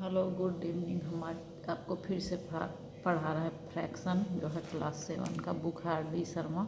Hello good evening. हमारे आपको फिर से पढ़ा रहा है फ्रैक्शन, जो है क्लास 7 का बुक है RD शर्मा,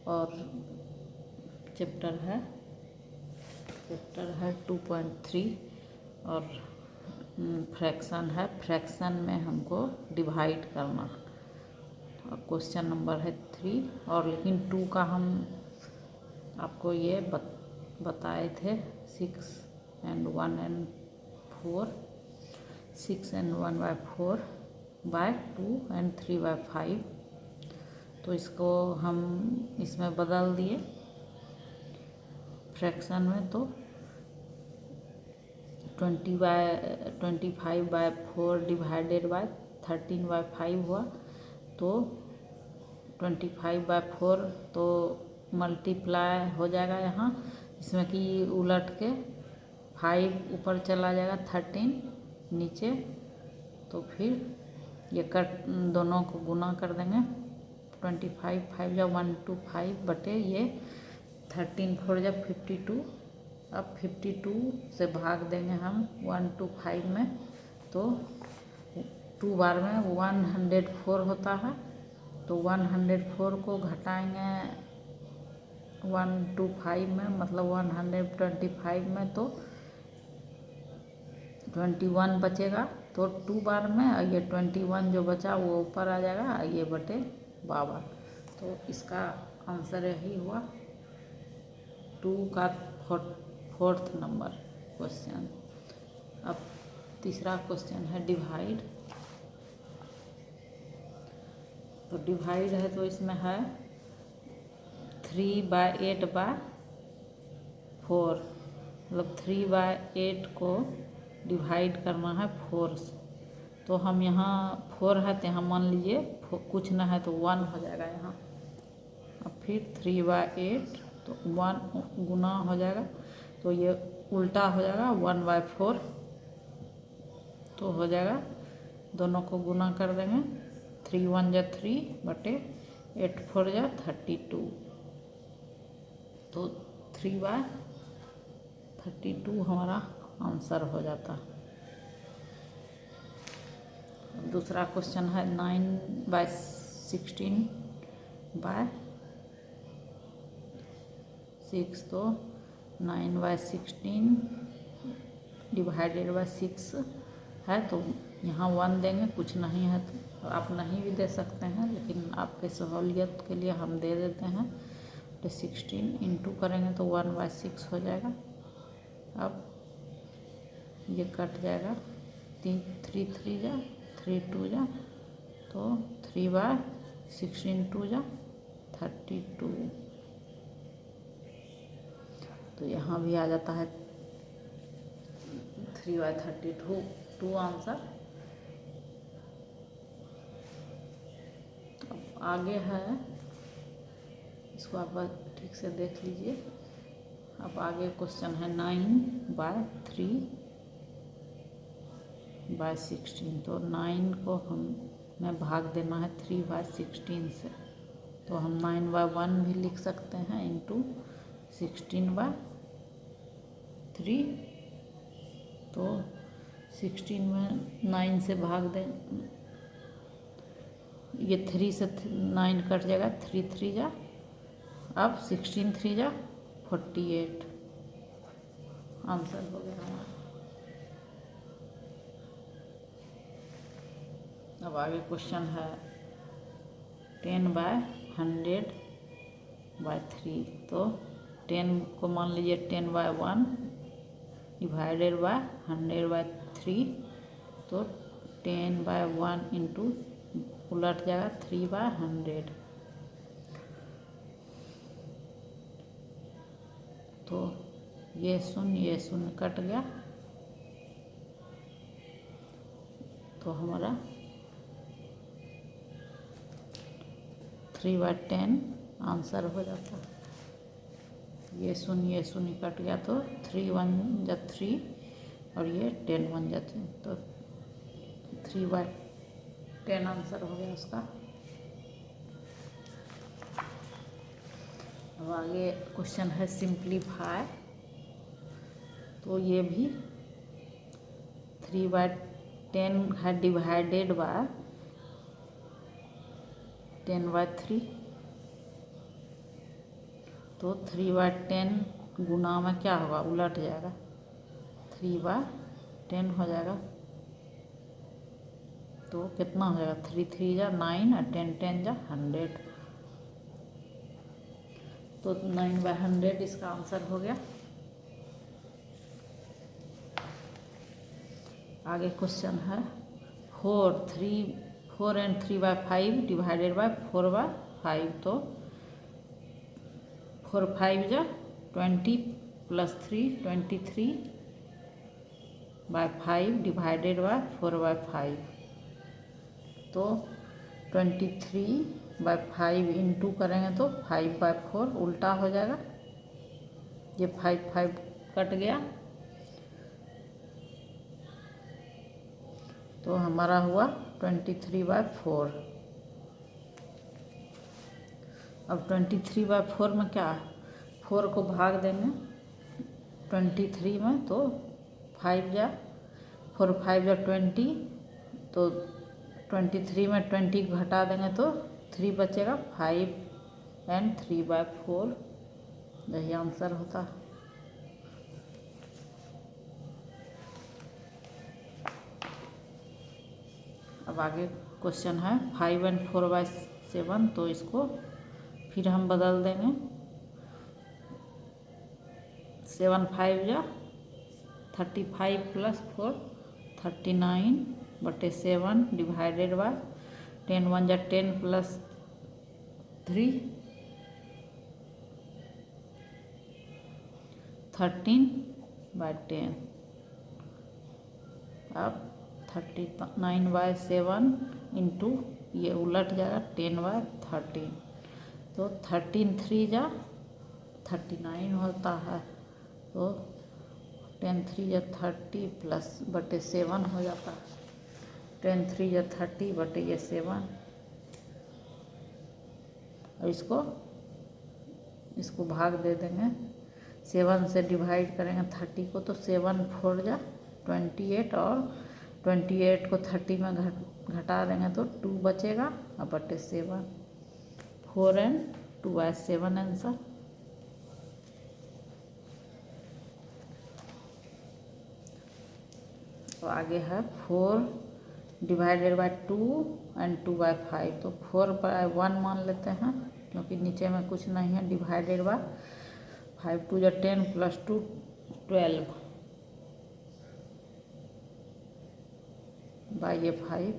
और चैप्टर है 2.3 और फ्रैक्शन है। फ्रैक्शन में हमको डिवाइड करना और क्वेश्चन नंबर है 3, और लेकिन 2 का हम आपको ये बताए थे 6 and 1 and 4, 6 and 1/4 by 2 and 3/5। तो इसको हम इसमें बदल दिए फ्रैक्शन में, तो 25/4 डिवाइडेड बाय 13/5 हुआ, तो 25/4 तो मल्टीप्लाई हो जाएगा यहाँ, इसमें कि उलट के 5 ऊपर चला जाएगा, 13 नीचे, तो फिर ये कट दोनों को गुना कर देंगे। 25 5 या 125 बटे ये 13 4 जब 52। अब 52 से भाग देंगे हम 125 में, तो 2 बार में 104 होता है, तो 104 को घटाएंगे 125 में, मतलब 125 में, तो 21 बचेगा। तो 2 बार में ये 21 जो बचा वो ऊपर आ जाएगा, ये बटे 52। तो इसका आंसर यही हुआ 2 का 4th नंबर क्वेश्चन। अब तीसरा क्वेश्चन है डिवाइड। तो डिवाइड है तो इसमें है 3/8/4, मतलब 3/8 को डिवाइड करना है 4 से। तो हम यहाँ 4 है तो यहाँ मान लीजिए कुछ ना है तो 1 हो जाएगा यहाँ। अब फिर 3/8 तो 1 गुना हो जाएगा, तो ये उल्टा हो जाएगा 1/4, तो हो जाएगा, दोनों को गुना कर देंगे। 3 1 जा 3 बटे 8 4 जा 32, तो 3/32 हमारा आंसर हो जाता। दूसरा क्वेश्चन है 9/16/6, तो 9/16 डिवाइडेड बाय 6 है, तो यहाँ 1 देंगे, कुछ नहीं है तो आप नहीं भी दे सकते हैं, लेकिन आपके सहूलियत के लिए हम दे देते हैं। तो 16 इंटू करेंगे तो 1/6 हो जाएगा। अब ये कट जाएगा, 3 3 जा 3 2 जा, तो 3/16 2 जा 32, तो यहाँ भी आ जाता है 3/32 आंसर। अब आगे है, इसको आप ठीक से देख लीजिए। अब आगे क्वेश्चन है 9/3/16, तो 9 को हमें भाग देना है 3/16 से, तो हम 9/1 भी लिख सकते हैं इंटू 16/3, तो 16 में 9 से भाग दें, ये 3 से 9 कट जाएगा, 3 3 जा, अब 16 3 जा 48, आंसर हो गया हमारा। अब आगे क्वेश्चन है 10/100/3, तो 10 को मान लीजिए 10/1 डिवाइडेड बाय 100/3, तो 10/1 इंटू उलट जाएगा 3/100, तो ये शून्य कट गया, तो हमारा 3/10 आंसर हो जाता। ये शून्य कट गया, तो 3 1 जा 3 और ये 10 1 जा 3, तो 3/10 आंसर हो गया उसका। अब आगे क्वेश्चन है सिंप्लीफाई। तो ये भी 3/10 है डिवाइडेड बाय 10/3, तो 3/10 गुना में क्या होगा, उलट जाएगा, 3/10 हो जाएगा। तो कितना हो जाएगा, 3 3 जा 9 और 10 10 जा 100, तो 9/100 इसका आंसर हो गया। आगे क्वेश्चन है 4 एंड 3/5 डिवाइडेड बाय 4/5, तो 4 5 जा 20 प्लस 3 23/5 डिवाइडेड बाय 4/5, तो 23/5 इंटू करेंगे तो 5/4 उल्टा हो जाएगा, ये 5 5 कट गया, तो हमारा हुआ 23/4। अब 23/4 में क्या है, 4 को भाग देंगे 23 में, तो 5 जा 4 5 जा 20, तो 23 में 20 घटा देंगे तो 3 बचेगा, 5 एंड 3/4 यही आंसर होता है। अब आगे क्वेश्चन है 5 एंड 4/7, तो इसको फिर हम बदल देंगे, 7 5 जा 35 प्लस 4 39/7 डिवाइडेड बाय 10 1 जा 10 प्लस 3 13/10। अब 39/7 इंटू ये उलट जाएगा 10/13, तो 13 3 जा 39 होता है, तो 10 3 जा 30 प्लस 7 हो जाता है, 10 3 जा 30/7, और इसको भाग दे देंगे, 7 से डिवाइड करेंगे 30 को, तो 7 4 जा 28, और 28 को 30 में घटा देंगे तो 2 बचेगा और /7, 4 एंड 2/7 आंसर। तो आगे है 4 डिवाइडेड बाय 2 एंड 2/5, तो 4/1 मान लेते हैं क्योंकि नीचे में कुछ नहीं है, डिवाइडेड बाय 5 2 जा 10 प्लस 2 12 बाय ये 5,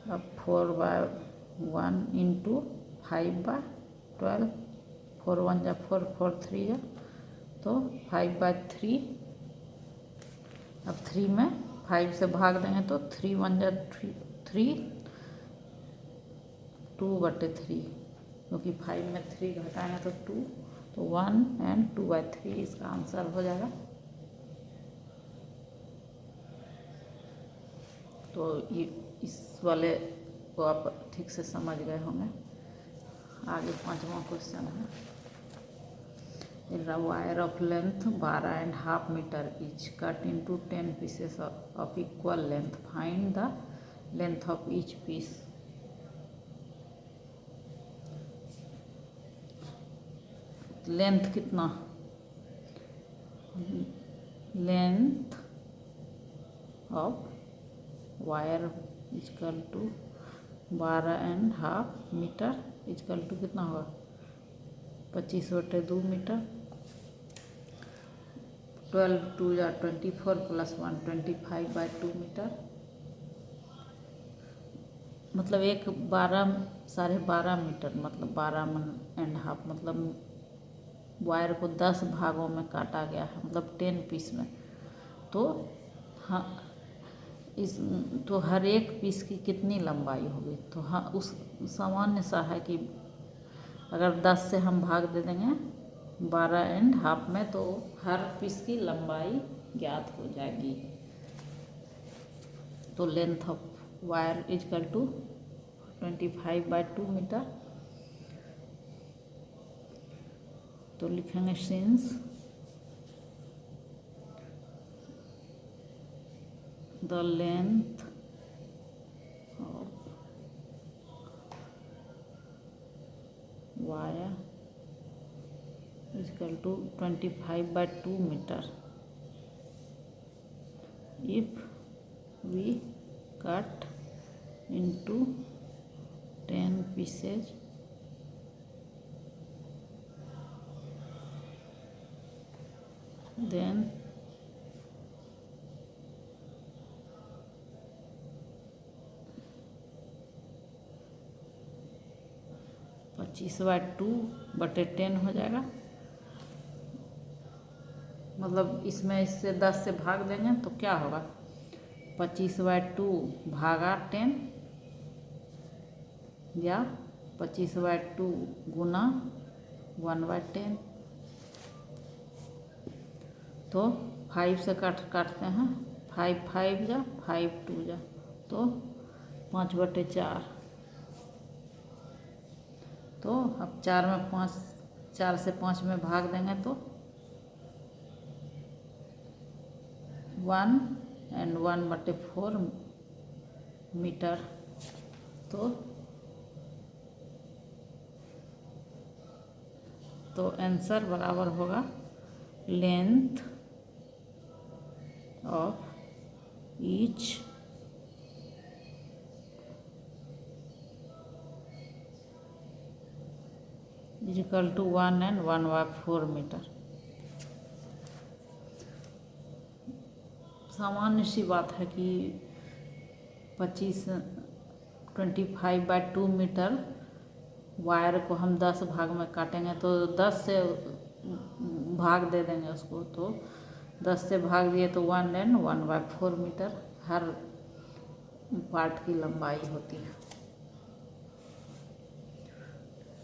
अब 4/1 इंटू 5/12, 4 1 जा 4 4 3 जा, तो 5/3, अब 3 में 5 से भाग देंगे तो 3 1 जा 3 2/3, क्योंकि 5 में 3 घटाएंगे तो 2, तो 1 एंड 2/3 इसका आंसर हो जाएगा। तो ये इस वाले को आप ठीक से समझ गए होंगे। आगे 5वां क्वेश्चन है, a wire of length 12.5 meter each cut into 10 pieces of equal length, find the length of each piece। Length कितना, length of wire is equal to 12.5 metre is equal to कितना होगा, 25/2 मीटर, 12 2 या 24 प्लस 1 25/2 मीटर, मतलब 12.5 metre, मतलब 12.5, मतलब wire को 10 भागों में काटा गया है, मतलब 10 पीस में, तो हाँ तो हर एक पीस की कितनी लंबाई होगी, तो हाँ उस सामान्य सा है कि अगर 10 से हम भाग दे देंगे 12.5 में, तो हर पीस की लंबाई ज्ञात हो जाएगी। तो length of wire is equal to 25/2 metre, तो लिखेंगे since the length of wire is equal to 25/2 meter. If we cut into 10 pieces, then (25/2/10 हो जाएगा। मतलब इसमें इससे 10 से भाग देंगे तो क्या होगा, 25/2 भागा 10 या 25/2 गुना 1/10। तो 5 से काटते हैं, 5 5 जा 5 2 जा, तो 5/4। तो अब 4 से 5 में भाग देंगे तो 1 और 1/4 मीटर। तो आंसर बराबर होगा length of each is equal to 1 और 1/4 मीटर। सामान्य सी बात है कि 25/2 मीटर वायर को हम 10 भाग में काटेंगे तो 10 से भाग दे देंगे उसको, तो 10 से भाग दिए तो 1 और 1/4 मीटर हर पार्ट की लंबाई होती है।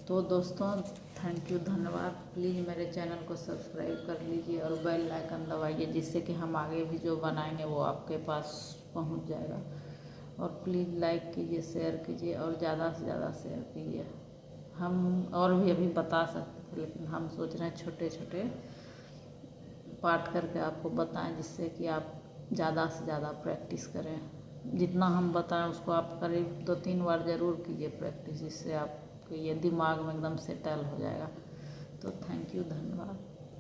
तो दोस्तों थैंक यू, धन्यवाद। प्लीज़ मेरे चैनल को सब्सक्राइब कर लीजिए और बेल आइकन दबाइए, जिससे कि हम आगे भी जो बनाएंगे वो आपके पास पहुंच जाएगा। और प्लीज़ लाइक कीजिए, शेयर कीजिए और ज़्यादा से ज़्यादा शेयर कीजिए। हम और भी अभी बता सकते थे, लेकिन हम सोच रहे हैं छोटे छोटे पार्ट करके आपको बताएं, जिससे कि आप ज़्यादा से ज़्यादा प्रैक्टिस करें। जितना हम बताएं उसको आप करीब 2-3 बार ज़रूर कीजिए प्रैक्टिस, जिससे आपके ये दिमाग में एकदम सेटल हो जाएगा। तो थैंक यू, धन्यवाद।